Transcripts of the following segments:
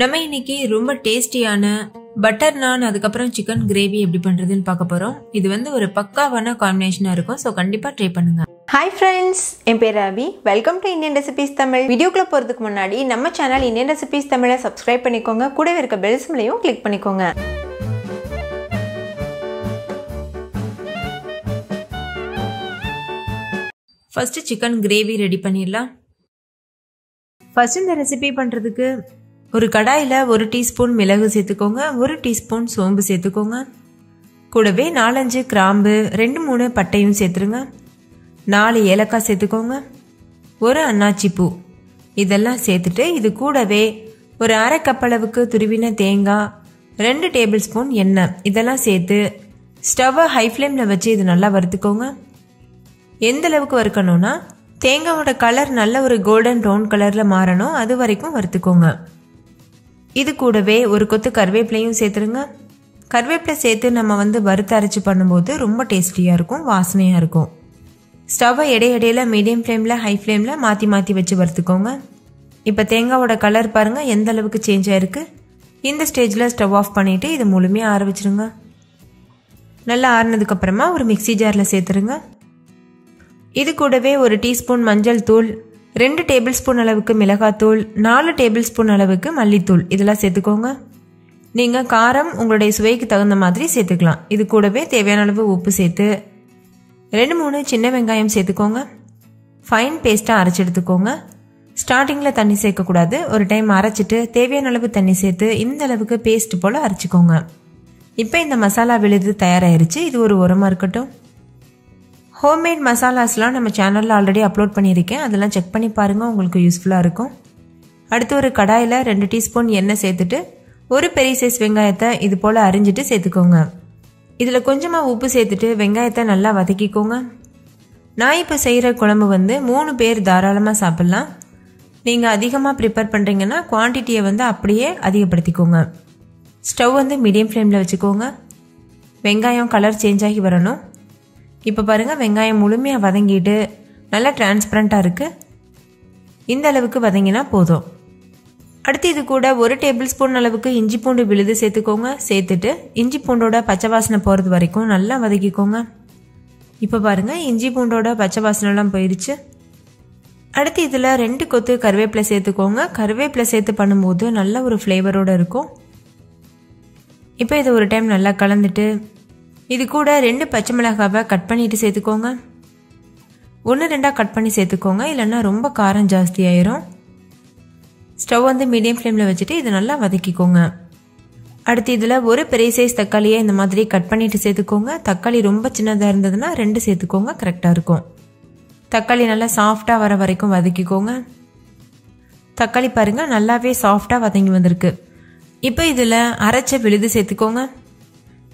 நம்ம இன்னைக்கு ரொம்ப டேஸ்டியான பட்டர் நான் அதுக்கப்புறம் சிக்கன் கிரேவி எப்படி பண்றதுன்னு பார்க்க போறோம். இது வந்து ஒரு பக்காவான காம்பினேஷனா இருக்கும். ஸோ கண்டிப்பா ட்ரை பண்ணுங்க. ஹாய் ஃப்ரெண்ட்ஸ், என் பேர் Abhi. Welcome to Indian recipes Tamil. வீடியோக்குள்ள போறதுக்கு முன்னாடி நம்ம சேனல் இந்தியன் ரெசிபீஸ் தமிழை சப்ஸ்கிரைப் பண்ணிக்கோங்க. கூடவே இருக்க பெல் சிம்லையும் கிளிக் பண்ணிக்கோங்க. ஃபர்ஸ்ட் சிக்கன் கிரேவி ரெடி பண்ணிடலாம். ஃபர்ஸ்ட் இந்த ரெசிபி பண்றதுக்கு ஒரு கடாயில் 1 டீஸ்பூன் மிளகு சேர்த்துக்கோங்க, 1 டீஸ்பூன் சோம்பு சேர்த்துக்கோங்க. கூடவே 4-5 கிராம்பு, 2-3 பட்டையும் சேர்த்துருங்க. 4 ஏலக்காய் சேர்த்துக்கோங்க, 1 அன்னாச்சி பூ. இதெல்லாம் சேர்த்துட்டு இது கூடவே ஒரு அரை கப் அளவுக்கு துருவின தேங்காய், 2 டேபிள் ஸ்பூன் எண்ணெய் இதெல்லாம் சேர்த்து ஸ்டவ்வை ஹை ஃப்ளேமில் வச்சு இது நல்லா வறுத்துக்கோங்க. எந்த அளவுக்கு வறுக்கணும்னா தேங்காயோட கலர் நல்ல ஒரு கோல்டன் ப்ரௌன் கலரில் மாறணும், அது வரைக்கும் வறுத்துக்கோங்க. இது கூடவே ஒரு கொத்து கருவேப்பிலையும் சேர்த்துருங்க. கருவேப்பிலை சேர்த்து நம்ம வந்து வறுத்து அரைச்சி பண்ணும்போது ரொம்ப டேஸ்டியாக இருக்கும், வாசனையாக இருக்கும். ஸ்டவ்வை இடையிடையில மீடியம் ஃப்ளேமில் ஹை ஃப்ளேமில் மாற்றி மாற்றி வச்சு வறுத்துக்கோங்க. இப்போ தேங்காயோட கலர் பாருங்கள் எந்த அளவுக்கு சேஞ்ச் ஆகிருக்கு. இந்த ஸ்டேஜில் ஸ்டவ் ஆஃப் பண்ணிவிட்டு இது முழுமையாக ஆற வச்சுருங்க. நல்லா ஆறினதுக்கப்புறமா ஒரு மிக்சி ஜாரில் சேர்த்துருங்க. இது கூடவே 1 டீஸ்பூன் மஞ்சள் தூள், 2 டேபிள் ஸ்பூன் அளவுக்கு மிளகாத்தூள், 4 டேபிள் ஸ்பூன் அளவுக்கு மல்லித்தூள் இதெல்லாம் சேர்த்துக்கோங்க. நீங்கள் காரம் உங்களுடைய சுவைக்கு தகுந்த மாதிரி சேர்த்துக்கலாம். இது கூடவே தேவையான அளவு உப்பு சேர்த்து 2-3 சின்ன வெங்காயம் சேர்த்துக்கோங்க. ஃபைன் பேஸ்ட்டாக அரைச்சி எடுத்துக்கோங்க. ஸ்டார்டிங்கில் தண்ணி சேர்க்கக்கூடாது. ஒரு டைம் அரைச்சிட்டு தேவையான அளவு தண்ணி சேர்த்து இந்த அளவுக்கு பேஸ்ட் போல் அரைச்சிக்கோங்க. இப்போ இந்த மசாலா விழுது தயாராகிருச்சு. இது ஒரு உரமாக இருக்கட்டும். ஹோம்மேட் மசாலாஸ்லாம் நம்ம சேனலில் ஆல்ரெடி அப்லோட் பண்ணியிருக்கேன், அதெல்லாம் செக் பண்ணி பாருங்கள், உங்களுக்கு யூஸ்ஃபுல்லாக இருக்கும். அடுத்து ஒரு கடாயில் 2 டீஸ்பூன் எண்ணெய் சேர்த்துட்டு ஒரு பெரிய சைஸ் வெங்காயத்தை இது போல் அரிஞ்சிட்டு சேர்த்துக்கோங்க. இதில் கொஞ்சமாக உப்பு சேர்த்துட்டு வெங்காயத்தை நல்லா வதக்கிக்கோங்க. நான் இப்போ செய்கிற குழம்பு வந்து 3 பேர் தாராளமாக சாப்பிட்லாம். நீங்கள் அதிகமாக ப்ரிப்பேர் பண்ணுறீங்கன்னா குவான்டிட்டியை வந்து அப்படியே அதிகப்படுத்திக்கோங்க. ஸ்டவ் வந்து மீடியம் ஃப்ளேமில் வச்சுக்கோங்க. வெங்காயம் கலர் சேஞ்ச் ஆகி வரணும். இப்போ பாருங்கள் வெங்காயம் முழுமையாக வதங்கிட்டு நல்லா டிரான்ஸ்பரண்ட்டாக இருக்குது. இந்த அளவுக்கு வதங்கினா போதும். அடுத்து இது கூட 1 டேபிள் ஸ்பூன் அளவுக்கு இஞ்சி பூண்டு விழுது சேர்த்துக்கோங்க. சேர்த்துட்டு இஞ்சி பூண்டோட பச்சை வாசனை போகிறது வரைக்கும் நல்லா வதக்கிக்கோங்க. இப்போ பாருங்கள் இஞ்சி பூண்டோட பச்சை வாசனைலாம் போயிடுச்சு. அடுத்து இதில் 2 கொத்து கருவேப்பிலை சேர்த்துக்கோங்க. கருவேப்பிலை சேர்த்து பண்ணும்போது நல்ல ஒரு ஃப்ளேவரோடு இருக்கும். இப்போ இதை ஒரு டைம் நல்லா கலந்துட்டு இது கூட 2 பச்சை மிளகாவை கட் பண்ணிட்டு சேர்த்துக்கோங்க. 1-2 கட் பண்ணி சேர்த்துக்கோங்க, இல்லைன்னா ரொம்ப காரம் ஜாஸ்தி ஆயிரும். ஸ்டவ் வந்து மீடியம் ஃப்ளேமில் வச்சுட்டு இது நல்லா வதக்கிக்கோங்க. அடுத்து இதில் ஒரு பெரிய சைஸ் தக்காளியை இந்த மாதிரி கட் பண்ணிட்டு சேர்த்துக்கோங்க. தக்காளி ரொம்ப சின்னதாக இருந்ததுன்னா 2 சேர்த்துக்கோங்க, கரெக்டாக இருக்கும். தக்காளி நல்லா சாஃப்டாக வர வரைக்கும் வதக்கிக்கோங்க. தக்காளி பாருங்கள் நல்லாவே சாஃப்டாக வதங்கி வந்திருக்கு. இப்போ இதில் அரைச்ச விழுது சேர்த்துக்கோங்க.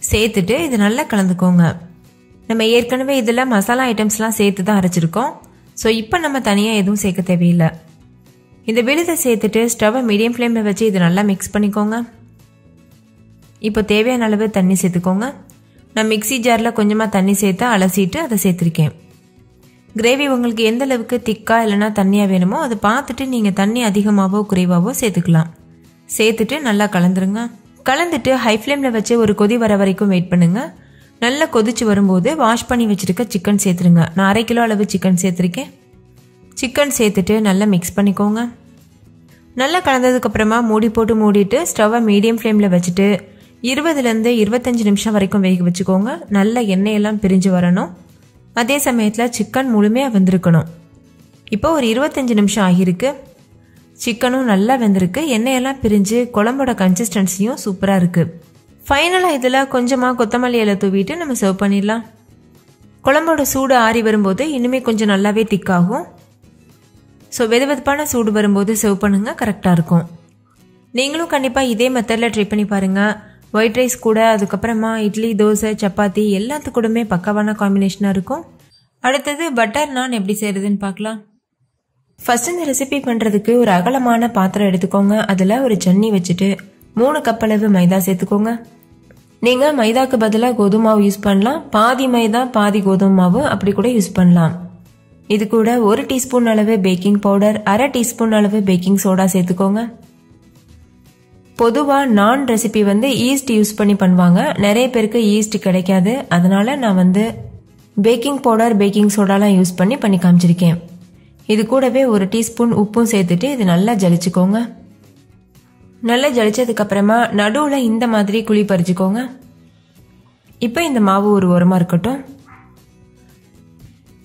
சேர்த்துட்டு இது நல்லா கலந்துக்கோங்க. நம்ம ஏற்கனவே இதில் மசாலா ஐட்டம்ஸ்லாம் சேர்த்து தான் அரைச்சிருக்கோம். ஸோ இப்போ நம்ம தனியாக எதுவும் சேர்க்க தேவையில்லை. இந்த விழுதை சேர்த்துட்டு ஸ்டவ்வை மீடியம் ஃப்ளேமில் வச்சு இது நல்லா மிக்ஸ் பண்ணிக்கோங்க. இப்போ தேவையான அளவு தண்ணி சேர்த்துக்கோங்க. நான் மிக்சி ஜாரில் கொஞ்சமாக தண்ணி சேர்த்து அலசிட்டு அதை சேர்த்துருக்கேன். கிரேவி உங்களுக்கு எந்த அளவுக்கு திக்காக இல்லைன்னா தண்ணியாக வேணுமோ அதை பார்த்துட்டு நீங்கள் தண்ணி அதிகமாகவோ குறைவாகவோ சேர்த்துக்கலாம். சேர்த்துட்டு நல்லா கலந்துருங்க. கலந்துட்டு ஹை ஃப்ளேமில் வச்சு ஒரு கொதி வர வரைக்கும் வெயிட் பண்ணுங்க. நல்லா கொதிச்சு வரும்போது வாஷ் பண்ணி வச்சுருக்க சிக்கன் சேர்த்துருங்க. நான் 1/2 கிலோ அளவு சிக்கன் சேர்த்துருக்கேன். சிக்கன் சேர்த்துட்டு நல்லா மிக்ஸ் பண்ணிக்கோங்க. நல்லா கலந்ததுக்கப்புறமா மூடி போட்டு மூடிட்டு ஸ்டவ்வை மீடியம் ஃப்ளேமில் வச்சுட்டு 20-25 நிமிஷம் வரைக்கும் வேக வச்சுக்கோங்க. நல்ல எண்ணெயெல்லாம் பிரிஞ்சு வரணும். அதே சமயத்தில் சிக்கன் முழுமையாக வெந்திருக்கணும். இப்போ ஒரு 25 நிமிஷம் ஆகியிருக்கு. சிக்கனும் நல்லா வெந்திருக்கு. எண்ணெயெல்லாம் பிரிஞ்சு குழம்போட கன்சிஸ்டன்சியும் சூப்பராக இருக்குது. ஃபைனலாக இதில் கொஞ்சமாக கொத்தமல்லி இலை தூவிட்டு நம்ம சர்வ் பண்ணிடலாம். குழம்போட சூடு ஆறி வரும்போது இன்னுமே கொஞ்சம் நல்லாவே திக்காகும். ஸோ வெதுவெதுப்பான சூடு வரும்போது சர்வ் பண்ணுங்கள், கரெக்டாக இருக்கும். நீங்களும் கண்டிப்பாக இதே மெத்தடில் ட்ரை பண்ணி பாருங்கள். ஒயிட் ரைஸ் கூட, அதுக்கப்புறமா இட்லி, தோசை, சப்பாத்தி எல்லாத்துக்கூடமே பக்காவான காம்பினேஷனாக இருக்கும். அடுத்தது பட்டர் நான் எப்படி செய்கிறதுன்னு பார்க்கலாம். ஃபர்ஸ்ட் இந்த ரெசிபி பண்ணுறதுக்கு ஒரு அகலமான பாத்திரம் எடுத்துக்கோங்க. அதில் ஒரு சன்னி வச்சுட்டு 3 கப் அளவு மைதா சேர்த்துக்கோங்க. நீங்கள் மைதாக்கு பதிலாக கோதுமை மாவு யூஸ் பண்ணலாம். பாதி மைதா பாதி கோதுமை மாவு அப்படி கூட யூஸ் பண்ணலாம். இது கூட 1 டீஸ்பூன் அளவு பேக்கிங் பவுடர், 1/2 டீஸ்பூன் அளவு பேக்கிங் சோடா சேர்த்துக்கோங்க. பொதுவாக நான் ரெசிபி வந்து ஈஸ்ட் யூஸ் பண்ணி பண்ணுவாங்க. நிறைய பேருக்கு ஈஸ்ட் கிடைக்காது. அதனால நான் வந்து பேக்கிங் பவுடர் பேக்கிங் சோடாலாம் யூஸ் பண்ணி காமிச்சிருக்கேன். இது கூடவே 1 டீஸ்பூன் உப்பும் சேர்த்துட்டு இது நல்லா ஜலிச்சுக்கோங்க. நல்லா ஜலிச்சதுக்கு அப்புறமா நடுவில் இந்த மாதிரி குழி பறிச்சுக்கோங்க. இப்போ இந்த மாவு ஒரு ஓரமாக இருக்கட்டும்.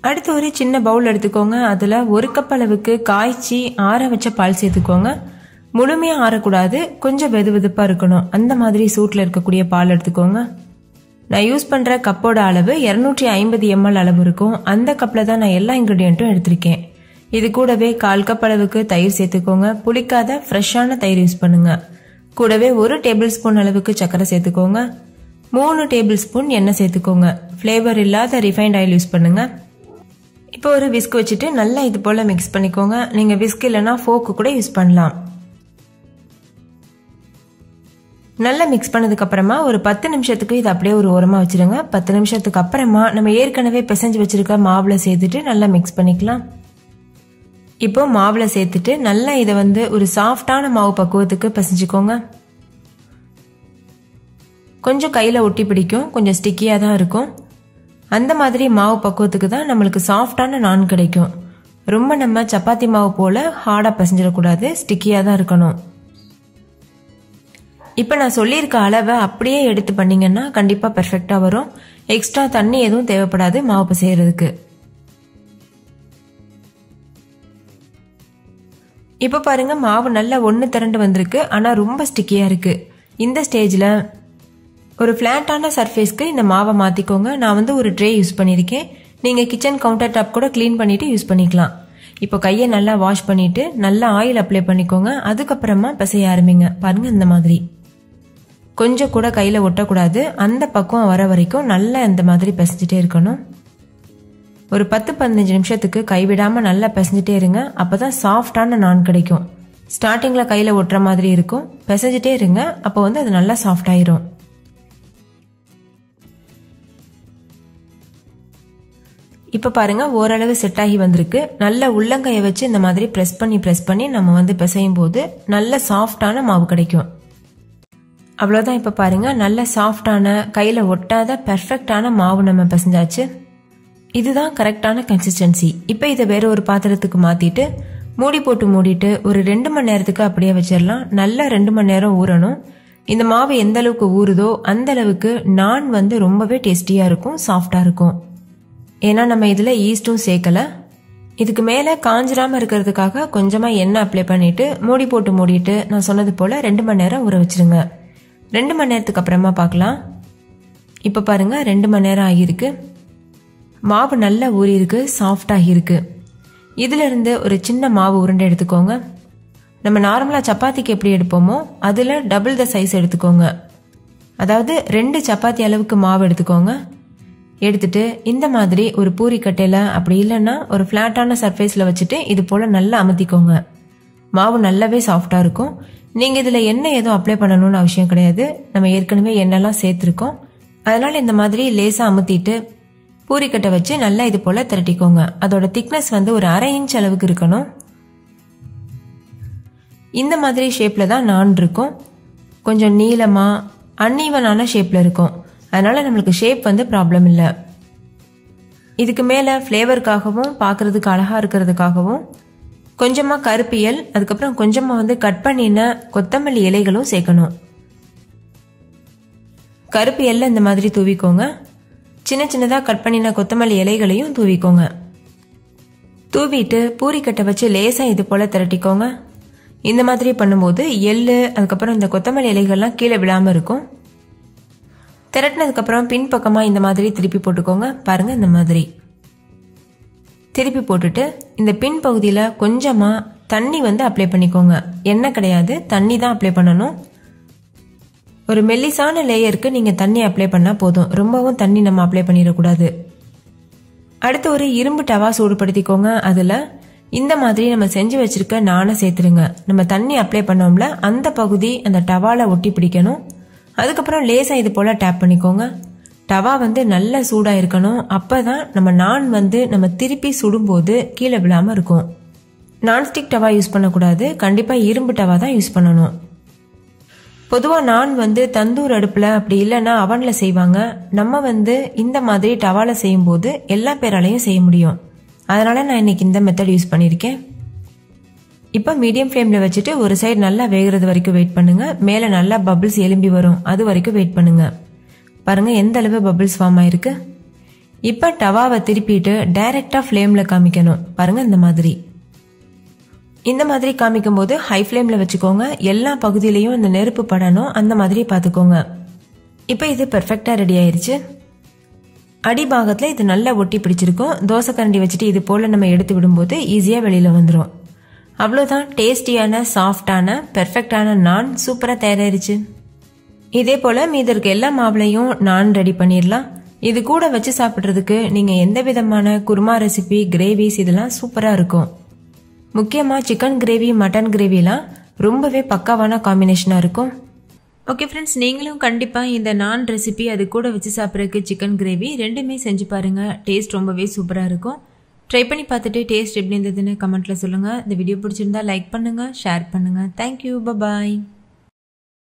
அடுத்து ஒரு சின்ன பவுல் எடுத்துக்கோங்க. அதில் 1 கப் அளவுக்கு காய்ச்சி ஆற வச்ச பால் சேர்த்துக்கோங்க. முழுமையாக ஆறக்கூடாது, கொஞ்சம் வெது வெதுப்பாக இருக்கணும். அந்த மாதிரி சூட்டில் இருக்கக்கூடிய பால் எடுத்துக்கோங்க. நான் யூஸ் பண்ணுற கப்போட அளவு 250 ml அளவு இருக்கும். அந்த கப்பில் தான் நான் எல்லா இன்க்ரீடியண்ட்டும் எடுத்திருக்கேன். இது கூடவே 1/4 கப் அளவுக்கு தயிர் சேர்த்துக்கோங்க. புளிக்காத ஃப்ரெஷ்ஷான தயிர் யூஸ் பண்ணுங்க. கூடவே 1 டேபிள் ஸ்பூன் அளவுக்கு சர்க்கரை சேர்த்துக்கோங்க. 3 டேபிள் ஸ்பூன் எண்ணெய் சேர்த்துக்கோங்க. ஃப்ளேவர் இல்லாத ரிஃபைண்ட் ஆயில் யூஸ் பண்ணுங்க. இப்போ ஒரு விஸ்க் வச்சுட்டு நல்லா இது போல் மிக்ஸ் பண்ணிக்கோங்க. நீங்கள் விஸ்க் இல்லைன்னா ஃபோக்கு கூட யூஸ் பண்ணலாம். நல்லா மிக்ஸ் பண்ணதுக்கு அப்புறமா ஒரு 10 நிமிஷத்துக்கு இது அப்படியே ஒரு ஓரமாக வச்சிருங்க. 10 நிமிஷத்துக்கு அப்புறமா நம்ம ஏற்கனவே பிசைஞ்சு வச்சிருக்க மாவுல சேர்த்துட்டு நல்லா மிக்ஸ் பண்ணிக்கலாம். இப்போ மாவுல சேர்த்துட்டு நல்லா இதை வந்து ஒரு சாஃப்டான மாவு பக்குவத்துக்கு பிசைஞ்சுக்கோங்க. கொஞ்சம் கையில் ஒட்டி பிடிக்கும், கொஞ்சம் ஸ்டிக்கியாக தான் இருக்கும். அந்த மாதிரி மாவு பக்குவத்துக்கு தான் நம்மளுக்கு சாஃப்டான நான் கிடைக்கும். ரொம்ப நம்ம சப்பாத்தி மாவு போல் ஹார்டாக பிசைஞ்சிடக்கூடாது, ஸ்டிக்கியாக தான் இருக்கணும். இப்போ நான் சொல்லியிருக்க அளவை அப்படியே எடுத்து பண்ணிங்கன்னா கண்டிப்பாக பெர்ஃபெக்டாக வரும். எக்ஸ்ட்ரா தண்ணி எதுவும் தேவைப்படாது மாவு பிசைறதுக்கு. இப்போ பாருங்க மாவு நல்லா ஒன்று திரண்டு வந்திருக்கு. ஆனால் ரொம்ப ஸ்டிக்கியாக இருக்கு. இந்த ஸ்டேஜில் ஒரு ஃப்ளாட்டான சர்ஃபேஸ்க்கு இந்த மாவை மாற்றிக்கோங்க. நான் வந்து ஒரு ட்ரே யூஸ் பண்ணியிருக்கேன். நீங்கள் கிச்சன் கவுண்டர் டாப் கூட க்ளீன் பண்ணிவிட்டு யூஸ் பண்ணிக்கலாம். இப்போ கையை நல்லா வாஷ் பண்ணிவிட்டு நல்லா ஆயில் அப்ளை பண்ணிக்கோங்க. அதுக்கப்புறமா பிசைய ஆரம்பிங்க. பாருங்கள் இந்த மாதிரி கொஞ்சம் கூட கையில் ஒட்டக்கூடாது. அந்த பக்குவம் வர வரைக்கும் நல்லா இந்த மாதிரி பிசைஞ்சிட்டே இருக்கணும். ஒரு 10-15 நிமிஷத்துக்கு கைவிடாமல் நல்லா பிசைஞ்சிட்டே இருங்க. அப்போ தான் சாஃப்டான நான் கிடைக்கும். ஸ்டார்டிங்கில் கையில் ஒட்டுற மாதிரி இருக்கும். பிசைஞ்சிட்டே இருங்க. அப்போ வந்து அது நல்லா சாஃப்ட் ஆயிரும். இப்போ பாருங்க ஓரளவு செட் ஆகி வந்திருக்கு. நல்ல உள்ளங்கையை வச்சு இந்த மாதிரி ப்ரெஸ் பண்ணி நம்ம வந்து பிசையும் போது நல்ல சாஃப்டான மாவு கிடைக்கும். அவ்வளோதான். இப்போ பாருங்க நல்ல சாஃப்டான கையில் ஒட்டாத பெர்ஃபெக்டான மாவு நம்ம பிசைஞ்சாச்சு. இதுதான் கரெக்டான கன்சிஸ்டன்சி. இப்போ இதை வேற ஒரு பாத்திரத்துக்கு மாற்றிட்டு மூடிட்டு ஒரு 2 மணி நேரத்துக்கு அப்படியே வச்சிடலாம். நல்லா 2 மணி நேரம் ஊறணும். இந்த மாவு எந்த அளவுக்கு ஊறுதோ அந்த அளவுக்கு நான் வந்து ரொம்பவே டேஸ்டியாக இருக்கும், சாஃப்டாக இருக்கும். ஏன்னா நம்ம இதில் ஈஸ்ட்டும் சேர்க்கலை. இதுக்கு மேலே காஞ்சிராமல் இருக்கிறதுக்காக கொஞ்சமாக எண்ணெய் அப்ளை பண்ணிவிட்டு மூடிட்டு நான் சொன்னது போல் 2 மணி நேரம் ஊற வச்சுருங்க. 2 மணி நேரத்துக்கு அப்புறமா பார்க்கலாம். இப்போ பாருங்கள் 2 மணி நேரம் ஆகியிருக்கு. மாவு நல்லா ஊறியிருக்கு, சாஃப்டாகிருக்கு. இதிலிருந்து ஒரு சின்ன மாவு உருண்டை எடுத்துக்கோங்க. நம்ம நார்மலாக சப்பாத்திக்கு எப்படி எடுப்போமோ அதில் டபுள் த சைஸ் எடுத்துக்கோங்க. அதாவது 2 சப்பாத்தி அளவுக்கு மாவு எடுத்துக்கோங்க. எடுத்துட்டு இந்த மாதிரி ஒரு பூரிக்கட்டையில் அப்படி இல்லைன்னா ஒரு ஃப்ளாட்டான சர்ஃபேஸில் வச்சுட்டு இது போல் நல்லா அமுத்திக்கோங்க. மாவு நல்லாவே சாஃப்டாக இருக்கும். நீங்கள் இதில் எண்ணெய் எதுவும் அப்ளை பண்ணணும்னு அவசியம் கிடையாது. நம்ம ஏற்கனவே எண்ணெய்லாம் சேர்த்துருக்கோம். அதனால் இந்த மாதிரி லேசாக அமுத்திட்டு பூரிக்கட்டை வச்சு நல்லா இது போல் திரட்டிக்கோங்க. அதோட திக்னஸ் வந்து ஒரு 1/2 இன்ச் அளவுக்கு இருக்கணும். இந்த மாதிரி ஷேப்பில் தான் நான் இருக்கும். கொஞ்சம் நீளமாக அன்ஈவனான ஷேப்பில் இருக்கும். அதனால் நம்மளுக்கு ஷேப் வந்து ப்ராப்ளம் இல்லை. இதுக்கு மேலே ஃப்ளேவருக்காகவும் பார்க்குறதுக்கு அழகாக இருக்கிறதுக்காகவும் கொஞ்சமாக கருப்பியல், அதுக்கப்புறம் கொஞ்சமாக வந்து கட் பண்ணின கொத்தமல்லி இலைகளும் சேர்க்கணும். கருப்பியல்ல இந்த மாதிரி தூவிக்கோங்க. சின்ன சின்னதாக கட் பண்ணின கொத்தமல்லி இலைகளையும் தூவிக்கோங்க. தூவிட்டு பூரிக்கட்டை வச்சு லேசாக இது போல் திரட்டிக்கோங்க. இந்த மாதிரி பண்ணும்போது எள்ளு அதுக்கப்புறம் இந்த கொத்தமல்லி இலைகள்லாம் கீழே விழாமல் இருக்கும். திரட்டினதுக்கப்புறம் பின்பக்கமாக இந்த மாதிரி திருப்பி போட்டுக்கோங்க. பாருங்கள் இந்த மாதிரி திருப்பி போட்டுட்டு இந்த பின் பகுதியில் கொஞ்சமாக தண்ணி வந்து அப்ளை பண்ணிக்கோங்க. எண்ணெய் கிடையாது, தண்ணி தான் அப்ளை பண்ணணும். ஒரு மெல்லிசான லேயருக்கு நீங்கள் தண்ணி அப்ளை பண்ணால் போதும். ரொம்பவும் தண்ணி நம்ம அப்ளை பண்ணிடக்கூடாது. அடுத்து ஒரு இரும்பு டவா சூடுபடுத்திக்கோங்க. அதில் இந்த மாதிரி நம்ம செஞ்சு வச்சிருக்க நானை சேர்த்துருங்க. நம்ம தண்ணி அப்ளை பண்ணோம்ல அந்த பகுதி அந்த டவாவில் ஒட்டி பிடிக்கணும். அதுக்கப்புறம் லேசாக இது போல் டேப் பண்ணிக்கோங்க. டவா வந்து நல்லா சூடாக இருக்கணும். அப்போ தான் நம்ம நான் வந்து நம்ம திருப்பி சுடும்போது கீழே விழாமல் இருக்கும். நான்ஸ்டிக் டவா யூஸ் பண்ணக்கூடாது. கண்டிப்பாக இரும்பு டவா தான் யூஸ் பண்ணணும். பொதுவாக நான் வந்து தந்தூர் அடுப்பில் அப்படி இல்லைன்னா அவனில் செய்வாங்க. நம்ம வந்து இந்த மாதிரி டவாவில் செய்யும்போது எல்லா பேராலையும் செய்ய முடியும். அதனால் நான் இன்னைக்கு இந்த மெத்தட் யூஸ் பண்ணியிருக்கேன். இப்போ மீடியம் ஃப்ளேமில் வச்சுட்டு ஒரு சைடு நல்லா வேகிறது வரைக்கும் வெயிட் பண்ணுங்க. மேலே நல்லா பபிள்ஸ் எலும்பி வரும், அது வரைக்கும் வெயிட் பண்ணுங்க. பாருங்க எந்த அளவு பபிள்ஸ் ஃபார்ம் ஆயிருக்கு. இப்போ டவாவை திருப்பிட்டு டைரக்டா ஃப்ளேமில் காமிக்கணும். பாருங்க இந்த மாதிரி காமிக்கும் போது ஹை ஃப்ளேமில் வச்சுக்கோங்க. எல்லா பகுதியிலையும் இந்த நெருப்பு படணும், அந்த மாதிரி பார்த்துக்கோங்க. இப்போ இது பெர்ஃபெக்டாக ரெடி ஆயிருச்சு. அடிபாகத்தில் இது நல்லா ஒட்டி பிடிச்சிருக்கும். தோசை கரண்டி வச்சுட்டு இது போல் நம்ம எடுத்து விடும்போது ஈஸியாக வெளியில் வந்துடும். அவ்வளோதான், டேஸ்டியான சாஃப்டான பெர்ஃபெக்டான நான் சூப்பராக தயாராயிருச்சு. இதே போல் மீதி இருக்க எல்லா மாவுலையும் நான் ரெடி பண்ணிடலாம். இது கூட வச்சு சாப்பிட்றதுக்கு நீங்கள் எந்த விதமான குருமா ரெசிபி, கிரேவிஸ் இதெல்லாம் சூப்பராக இருக்கும். முக்கியமாக சிக்கன் கிரேவி, மட்டன் கிரேவிலாம் ரொம்பவே பக்காவான காம்பினேஷனாக இருக்கும். ஓகே ஃப்ரெண்ட்ஸ், நீங்களும் கண்டிப்பாக இந்த நான் ரெசிபி அது கூட வச்சு சாப்பிட்றதுக்கு சிக்கன் கிரேவி ரெண்டுமே செஞ்சு பாருங்கள். டேஸ்ட் ரொம்பவே சூப்பராக இருக்கும். ட்ரை பண்ணி பார்த்துட்டு டேஸ்ட் எப்படி இருந்ததுன்னு கமெண்ட்டில் சொல்லுங்கள். இந்த வீடியோ பிடிச்சிருந்தா லைக் பண்ணுங்கள், ஷேர் பண்ணுங்கள். தேங்க்யூ, பாய்.